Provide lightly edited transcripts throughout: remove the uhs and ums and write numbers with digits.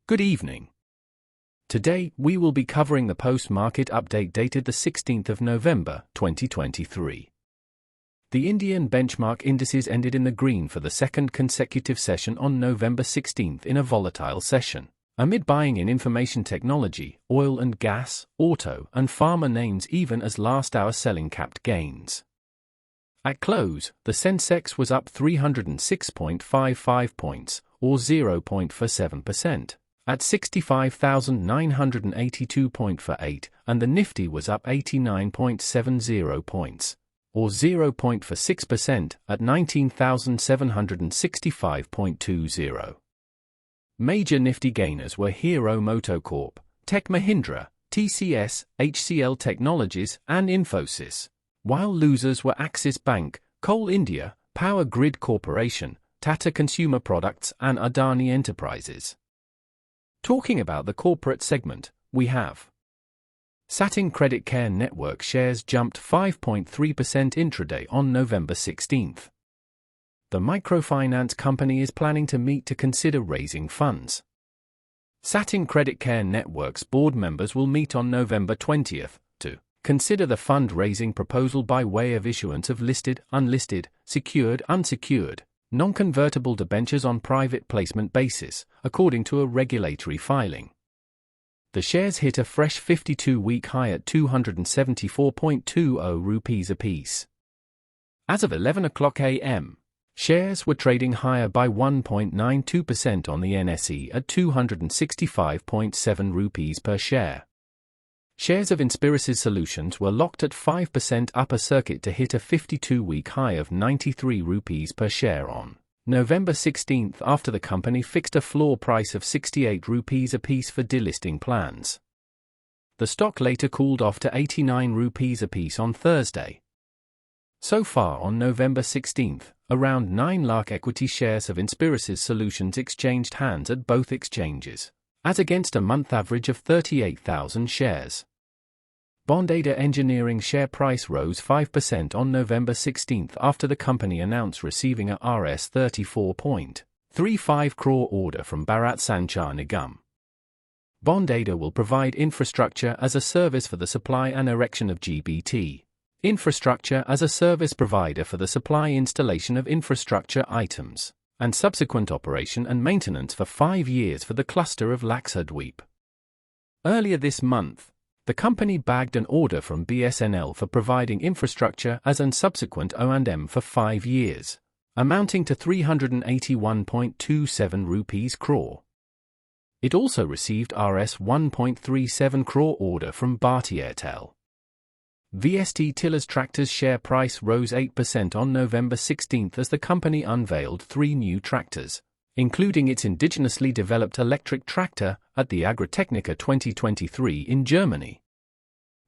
Good evening. Today, we will be covering the post-market update dated the 16th of November, 2023. The Indian benchmark indices ended in the green for the second consecutive session on November 16th in a volatile session, amid buying in information technology, oil and gas, auto, and pharma names even as last-hour selling capped gains. At close, the Sensex was up 306.55 points, or 0.47%. At 65,982.48, and the Nifty was up 89.70 points, or 0.46%, at 19,765.20. Major Nifty gainers were Hero MotoCorp, Tech Mahindra, TCS, HCL Technologies, and Infosys, while losers were Axis Bank, Coal India, Power Grid Corporation, Tata Consumer Products, and Adani Enterprises. Talking about the corporate segment, we have SATIN CREDITCARE network shares jumped 5.3% intraday on November 16th. The microfinance company is planning to meet to consider raising funds. SATIN CREDITCARE network's board members will meet on November 20th to consider the fundraising proposal by way of issuance of listed, unlisted, secured, unsecured, non-convertible debentures on private placement basis, according to a regulatory filing. The shares hit a fresh 52-week high at 274.20 rupees apiece. As of 11 o'clock a.m., shares were trading higher by 1.92% on the NSE at 265.7 rupees per share. Shares of INSPIRISYS Solutions were locked at 5% upper circuit to hit a 52-week high of 93 rupees per share on November 16th after the company fixed a floor price of 68 rupees apiece for delisting plans. The stock later cooled off to 89 rupees apiece on Thursday. So far on November 16th, around 9 lakh equity shares of INSPIRISYS Solutions exchanged hands at both exchanges, as against a month average of 38,000 shares. BONDADA Engineering share price rose 5% on November 16th after the company announced receiving a Rs 34.35 crore order from Bharat Sanchar Nigam. BONDADA will provide infrastructure as a service for the supply and erection of GBT, infrastructure as a service provider for the supply installation of infrastructure items, and subsequent operation and maintenance for 5 years for the cluster of Lakshadweep. Earlier this month, the company bagged an order from BSNL for providing infrastructure as and subsequent O&M for 5 years, amounting to 381.27 rupees crore. It also received Rs 1.37 crore order from Bharti Airtel. VST Tillers Tractors share price rose 8% on November 16th as the company unveiled 3 new tractors, including its indigenously developed electric tractor, at the Agritechnica 2023 in Germany.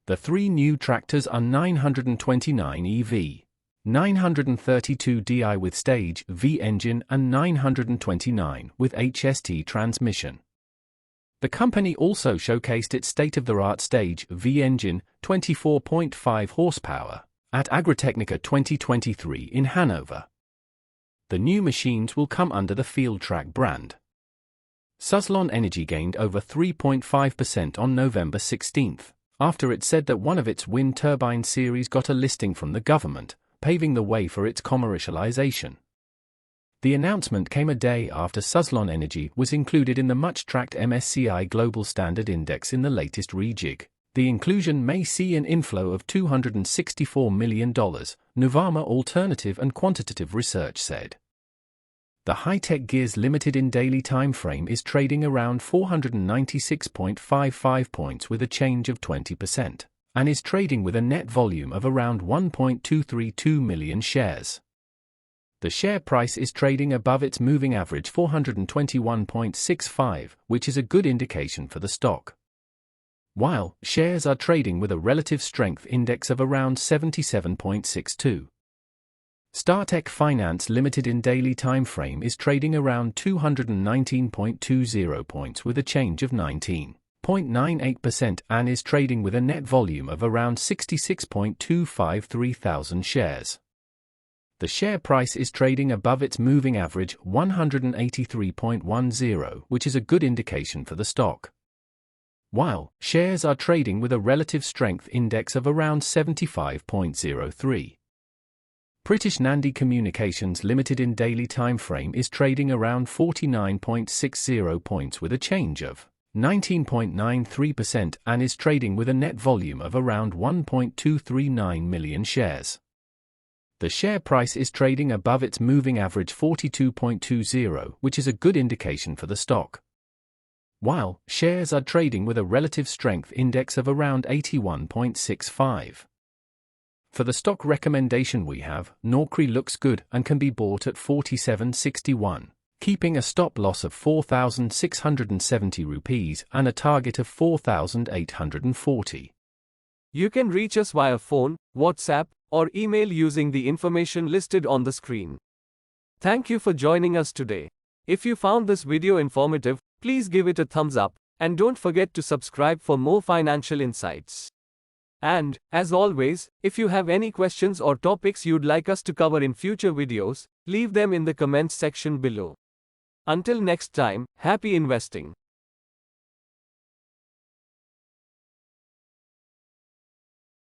The 3 new tractors are 929 EV, 932 DI with stage V engine and 929 with HST transmission. The company also showcased its state-of-the-art stage V engine, 24.5 horsepower, at Agritechnica 2023 in Hanover. The new machines will come under the FieldTrack brand. SUZLON Energy gained over 3.5% on November 16th, after it said that one of its wind turbine series got a listing from the government, paving the way for its commercialization. The announcement came a day after SUZLON Energy was included in the much-tracked MSCI Global Standard Index in the latest rejig. The inclusion may see an inflow of $264 million, Nuvama Alternative and Quantitative Research said. The High-Tech Gears Limited in daily time frame is trading around 496.55 points with a change of 20%, and is trading with a net volume of around 1.232 million shares. The share price is trading above its moving average 421.65, which is a good indication for the stock. While shares are trading with a relative strength index of around 77.62. StarTech Finance Limited in daily time frame is trading around 219.20 points with a change of 19.98% and is trading with a net volume of around 66.253 thousand shares. The share price is trading above its moving average 183.10, which is a good indication for the stock. While shares are trading with a relative strength index of around 75.03. British Nandi Communications Limited in daily time frame is trading around 49.60 points with a change of 19.93% and is trading with a net volume of around 1.239 million shares. The share price is trading above its moving average 42.20, which is a good indication for the stock. While shares are trading with a relative strength index of around 81.65. For the stock recommendation we have, Norcre looks good and can be bought at 47.61, keeping a stop loss of 4,670 rupees and a target of 4,840. You can reach us via phone, WhatsApp, or email using the information listed on the screen. Thank you for joining us today. If you found this video informative, please give it a thumbs up, and don't forget to subscribe for more financial insights. And, as always, if you have any questions or topics you'd like us to cover in future videos, leave them in the comments section below. Until next time, happy investing.